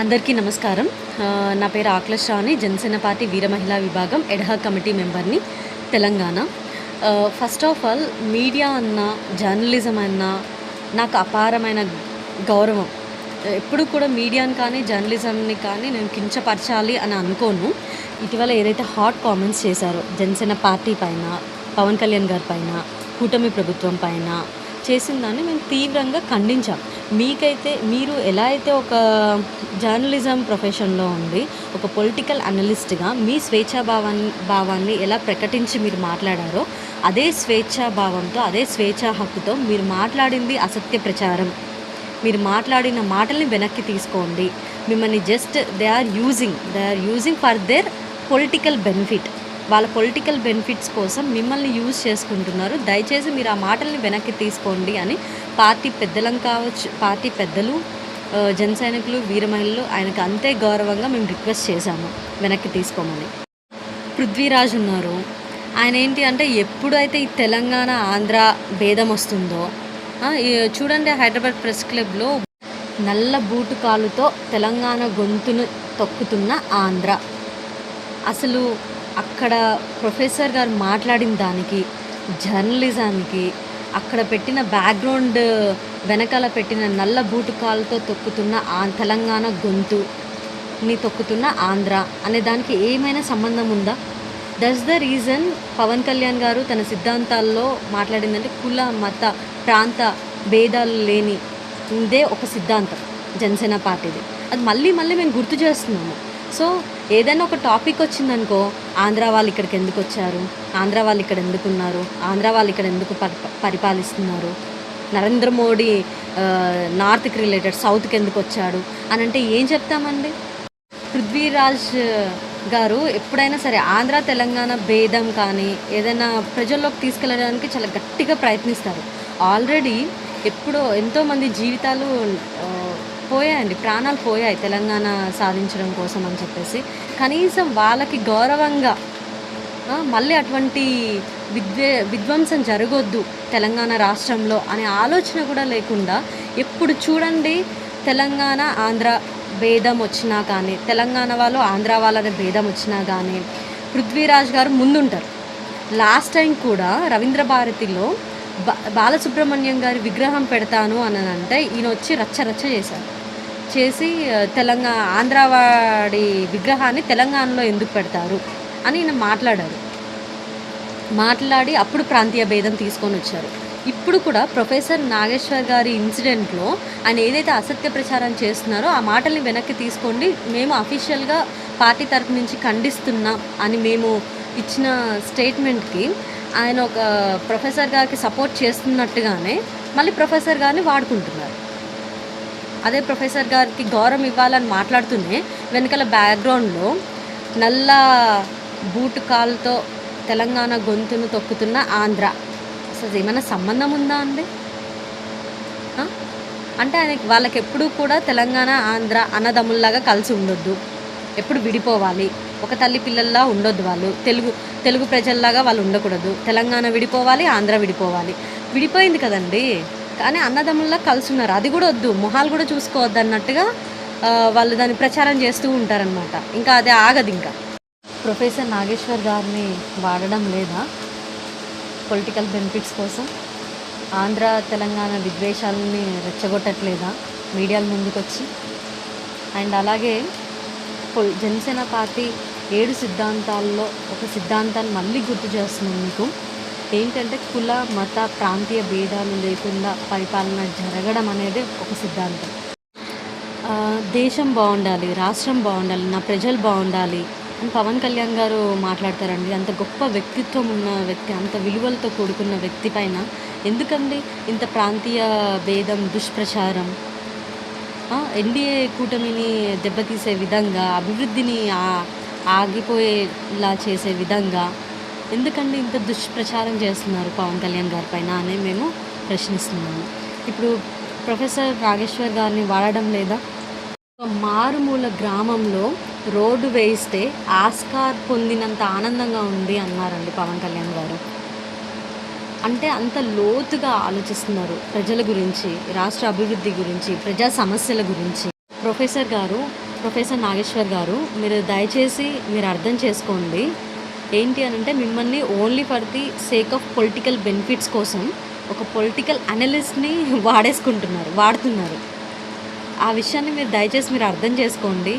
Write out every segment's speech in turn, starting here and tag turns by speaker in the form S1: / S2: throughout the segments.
S1: అందరికీ నమస్కారం. నా పేరు ఆకుల శ్రావణి. జనసేన పార్టీ వీర మహిళా విభాగం ఎడ్‌హాక్ కమిటీ మెంబర్‌ని, Telangana. First of all media అన్నా, జర్నలిజం అన్నా నాకు అపారమైన గౌరవం. ఎప్పుడు కూడా మీడియాని కానీ, జర్నలిజంని కానీ నేను కించపరచాలి అని అనుకోను. ఇటీవల ఏదైతే హాట్ కామెంట్స్ చేశారో జనసేన పార్టీ పైన, పవన్ కళ్యాణ్ గారి పైన, కూటమి ప్రభుత్వం పైన చేసిన దాన్ని మేము తీవ్రంగా ఖండించాం. మీరు ఎలా అయితే ఒక జర్నలిజం ప్రొఫెషన్లో ఉండి ఒక పొలిటికల్ అనలిస్ట్గా మీ భావాన్ని ఎలా ప్రకటించి మీరు మాట్లాడారో, అదే స్వేచ్ఛా భావంతో, అదే స్వేచ్ఛా హక్కుతో మీరు మాట్లాడింది అసత్య ప్రచారం. మీరు మాట్లాడిన మాటల్ని వెనక్కి తీసుకోండి. మిమ్మల్ని just they are using for their political benefit. వాళ్ళ పొలిటికల్ బెనిఫిట్స్ కోసం మిమ్మల్ని యూజ్ చేసుకుంటున్నారు. దయచేసి మీరు ఆ మాటల్ని వెనక్కి తీసుకోండి అని పార్టీ పెద్దలు, జన సైనికులు, వీర మహిళలు ఆయనకు అంతే గౌరవంగా మేము రిక్వెస్ట్ చేశాము వెనక్కి తీసుకోమని. పృథ్వీరాజ్ ఉన్నారు. ఆయన ఏంటి అంటే ఎప్పుడైతే ఈ తెలంగాణ ఆంధ్ర భేదం వస్తుందో, చూడండి హైదరాబాద్ ప్రెస్ క్లబ్లో నల్ల బూటు కాలుతో తెలంగాణ గొంతును తొక్కుతున్న ఆంధ్ర. అసలు అక్కడ ప్రొఫెసర్ గారు మాట్లాడిన దానికి, జర్నలిజానికి, అక్కడ పెట్టిన బ్యాక్గ్రౌండ్ వెనకాల పెట్టిన నల్ల బూటు కాలుతో తొక్కుతున్న తెలంగాణ గొంతుని తొక్కుతున్న ఆంధ్ర అనే దానికి ఏమైనా సంబంధం ఉందా? That's the reason Pavan Kalyan గారు తన సిద్ధాంతాల్లో మాట్లాడిందంటే కుల, మత, ప్రాంత భేదాలు లేని ఇదే ఒక సిద్ధాంతం జనసేన పార్టీది. అది మళ్ళీ మేము గుర్తు చేస్తున్నాము. సో ఏదైనా ఒక టాపిక్ వచ్చిందనుకో, ఆంధ్ర వాళ్ళు ఇక్కడికి ఎందుకు వచ్చారు, ఆంధ్ర వాళ్ళు ఇక్కడ ఎందుకు ఉన్నారు, ఆంధ్ర వాళ్ళు ఇక్కడ ఎందుకు పరిపాలిస్తున్నారు, నరేంద్ర మోడీ నార్త్కి రిలేటెడ్ సౌత్కి ఎందుకు వచ్చాడు అని అంటే ఏం చెప్తామండి? పృథ్వీరాజ్ గారు ఎప్పుడైనా సరే ఆంధ్ర తెలంగాణ భేదం కానీ ఏదైనా ప్రజల్లోకి తీసుకెళ్ళడానికి చాలా గట్టిగా ప్రయత్నిస్తారు. ఆల్రెడీ ఎప్పుడో ఎంతోమంది జీవితాలు పోయాయండి, ప్రాణాలు పోయాయి తెలంగాణ సాధించడం కోసం అని చెప్పేసి. కనీసం వాళ్ళకి గౌరవంగా మళ్ళీ అటువంటి విధ్వంసం జరగొద్దు తెలంగాణ రాష్ట్రంలో అనే ఆలోచన కూడా లేకుండా ఎప్పుడు చూడండి తెలంగాణ ఆంధ్ర భేదం వచ్చినా కానీ, తెలంగాణ వాళ్ళు ఆంధ్ర వాళ్ళనే భేదం వచ్చినా కానీ పృథ్వీరాజ్ గారు ముందుంటారు. లాస్ట్ టైం కూడా రవీంద్ర భారతిలో బాలసుబ్రహ్మణ్యం గారి విగ్రహం పెడతాను అని అంటే ఈయన వచ్చి రచ్చ చేసి ఆంధ్రావాడి విగ్రహాన్ని తెలంగాణలో ఎందుకు పెడతారు అని ఈయన మాట్లాడి అప్పుడు ప్రాంతీయ భేదం తీసుకొని వచ్చారు. ఇప్పుడు కూడా ప్రొఫెసర్ నాగేశ్వర్ గారి ఇన్సిడెంట్లో ఆయన ఏదైతే అసత్య ప్రచారం చేస్తున్నారో ఆ మాటల్ని వెనక్కి తీసుకోండి, మేము అఫీషియల్గా పార్టీ తరఫు నుంచి ఖండిస్తున్నాం అని మేము ఇచ్చిన స్టేట్మెంట్కి ఆయన ఒక ప్రొఫెసర్ గారికి సపోర్ట్ చేస్తున్నట్టుగానే మళ్ళీ ప్రొఫెసర్ గారిని వాడుకుంటున్నారు. అదే ప్రొఫెసర్ గారికి గౌరవం ఇవ్వాలని మాట్లాడుతూనే వెనకాల బ్యాక్గ్రౌండ్లో నల్ల బూటు కాలుతో తెలంగాణ గొంతును తొక్కుతున్న ఆంధ్ర. అసలు ఏమైనా సంబంధం ఉందా అండి? అంటే వాళ్ళకి ఎప్పుడూ కూడా తెలంగాణ ఆంధ్ర అన్నదమ్ముల్లాగా కలిసి ఉండొద్దు, ఎప్పుడు విడిపోవాలి, ఒక తల్లి పిల్లల్లా ఉండొద్దు. వాళ్ళు తెలుగు ప్రజల్లాగా వాళ్ళు ఉండకూడదు. తెలంగాణ విడిపోవాలి, ఆంధ్ర విడిపోవాలి. విడిపోయింది కదండి, కానీ అన్నదమ్ముల్లా కలిసి ఉన్నారు. అది కూడా వద్దు, మొహాలు కూడా చూసుకోవద్దు అన్నట్టుగా వాళ్ళు దాన్ని ప్రచారం చేస్తూ ఉంటారనమాట. ఇంకా అది ఆగదు. ఇంకా ప్రొఫెసర్ నాగేశ్వర్ గారిని వాడడం లేదా పొలిటికల్ బెనిఫిట్స్ కోసం? ఆంధ్ర తెలంగాణ విద్వేషాలని రెచ్చగొట్టట్లేదా మీడియాల ముందుకొచ్చి? అండ్ అలాగే జనసేన పార్టీ 7 సిద్ధాంతాల్లో ఒక సిద్ధాంతాన్ని మళ్ళీ గుర్తు చేస్తున్నాం మీకు. ఏంటంటే కుల, మత, ప్రాంతీయ భేదాలు లేకుండా పరిపాలన జరగడం అనేది ఒక సిద్ధాంతం. దేశం బాగుండాలి, రాష్ట్రం బాగుండాలి, నా ప్రజలు బాగుండాలి అని పవన్ కళ్యాణ్ గారు మాట్లాడతారండి. అంత గొప్ప వ్యక్తిత్వం ఉన్న వ్యక్తి, అంత విలువలతో కూడుకున్న వ్యక్తి పైన ఎందుకండి ఇంత ప్రాంతీయ భేదం, దుష్ప్రచారం? ఎన్డీఏ కూటమిని దెబ్బతీసే విధంగా, అభివృద్ధిని ఆగిపోయేలా చేసే విధంగా ఎందుకండి ఇంత దుష్ప్రచారం చేస్తున్నారు పవన్ కళ్యాణ్ గారి పైన అని మేము ప్రశ్నిస్తున్నాము. ఇప్పుడు ప్రొఫెసర్ నాగేశ్వర్ గారిని వాడడం లేదా? ఒక మారుమూల గ్రామంలో రోడ్డు వేయిస్తే ఆస్కార్ పొందినంత ఆనందంగా ఉంది అన్నారండి పవన్ కళ్యాణ్ గారు. అంటే అంత లోతుగా ఆలోచిస్తున్నారు ప్రజల గురించి, రాష్ట్ర అభివృద్ధి గురించి, ప్రజా సమస్యల గురించి. ప్రొఫెసర్ గారు ప్రొఫెసర్ నాగేశ్వర్ గారు, మీరు దయచేసి మీరు అర్థం చేసుకోండి. ఏంటి అనంటే మిమ్మల్ని only for the sake of political benefits కోసం ఒక పొలిటికల్ అనలిస్ట్‌ని వాడుతున్నారు. ఆ విషయాన్ని మీరు దయచేసి మీరు అర్థం చేసుకోండి.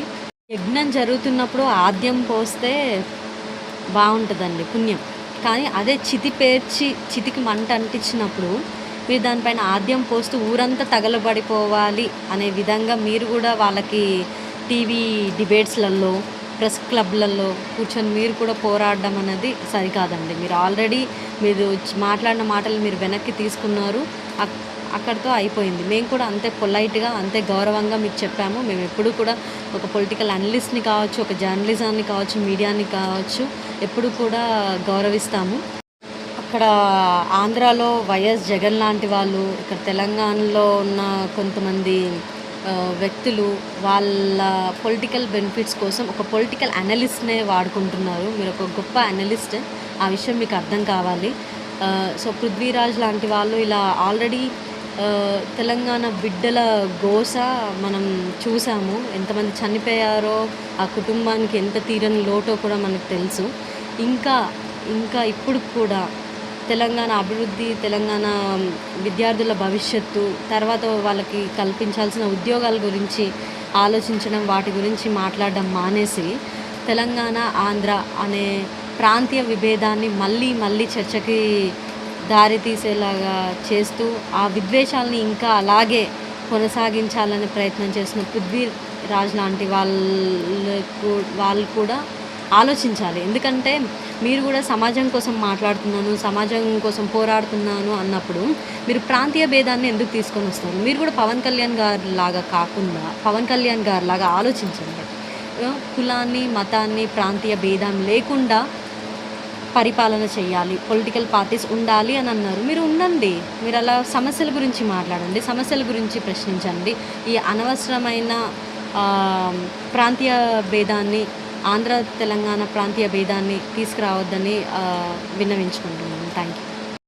S1: యజ్ఞం జరుగుతున్నప్పుడు ఆద్యం పోస్తే బావుంటదండి పుణ్యం. కానీ అదే చితి పేర్చి చితికి మంట అంటించినప్పుడు మీరు దానిపైన ఆద్యం పోస్తూ ఊరంతా తగలబడిపోవాలి అనే విధంగా మీరు కూడా వాళ్ళకి టీవీ డిబేట్స్‌లలో, ప్రెస్ క్లబ్‌లలో కూర్చొని మీరు కూడా పోరాడడం అనేది సరికాదండి. మీరు ఆల్రెడీ మాట్లాడిన మాటలు మీరు వెనక్కి తీసుకున్నారు. అక్కడితో అయిపోయింది. మేము కూడా అంతే పొలైట్‌గా, అంతే గౌరవంగా మీకు చెప్పాము. మేము ఎప్పుడూ కూడా ఒక పొలిటికల్ అనలిస్ట్‌ని కావచ్చు, ఒక జర్నలిజాన్ని కావచ్చు, మీడియాని కావచ్చు ఎప్పుడూ కూడా గౌరవిస్తాము. అక్కడ ఆంధ్రాలో వైఎస్ జగన్ లాంటి వాళ్ళు, ఇక్కడ తెలంగాణలో ఉన్న కొంతమంది వ్యక్తులు వాళ్ళ పొలిటికల్ బెనిఫిట్స్ కోసం ఒక పొలిటికల్ అనలిస్ట్‌నే వాడుకుంటున్నారు. మీరు ఒక గొప్ప అనలిస్ట్. ఆ విషయం మీకు అర్థం కావాలి. సో, పృథ్వీరాజ్ లాంటి వాళ్ళు ఇలా ఆల్రెడీ తెలంగాణ బిడ్డల గోస మనం చూసాము. ఎంతమంది చనిపోయారో, ఆ కుటుంబానికి ఎంత తీరని లోటో కూడా మనకు తెలుసు. ఇంకా ఇంకా ఇప్పుడు కూడా తెలంగాణ అభివృద్ధి, తెలంగాణ విద్యార్థుల భవిష్యత్తు, తర్వాత వాళ్ళకి కల్పించాల్సిన ఉద్యోగాల గురించి ఆలోచించడం, వాటి గురించి మాట్లాడడం మానేసి తెలంగాణ, ఆంధ్ర అనే ప్రాంతీయ విభేదాన్ని మళ్ళీ చర్చకి దారి తీసేలాగా చేస్తూ ఆ విద్వేషాలని ఇంకా అలాగే కొనసాగించాలనే ప్రయత్నం చేసిన పృథ్వీరాజ్ లాంటి వాళ్ళు కూడా ఆలోచించాలి. ఎందుకంటే మీరు కూడా సమాజం కోసం మాట్లాడుతున్నాను, సమాజం కోసం పోరాడుతున్నాను అన్నప్పుడు మీరు ప్రాంతీయ భేదాన్ని ఎందుకు తీసుకొని వస్తారు? మీరు కూడా పవన్ కళ్యాణ్ గారిలాగా కాకుండా పవన్ కళ్యాణ్ గారిలాగా ఆలోచించండి. కులాన్ని, మతాన్ని, ప్రాంతీయ భేదం లేకుండా పరిపాలన చేయాలి, పొలిటికల్ పార్టీస్ ఉండాలి అని అన్నారు. మీరు ఉండండి. మీరు అలా సమస్యల గురించి మాట్లాడండి, సమస్యల గురించి ప్రశ్నించండి. ఈ అనవసరమైన ప్రాంతీయ భేదాన్ని, ఆంధ్ర తెలంగాణ ప్రాంతీయ భేదాన్ని తీసుకురావద్దని విన్నవించుకుంటున్నాను. Thank you.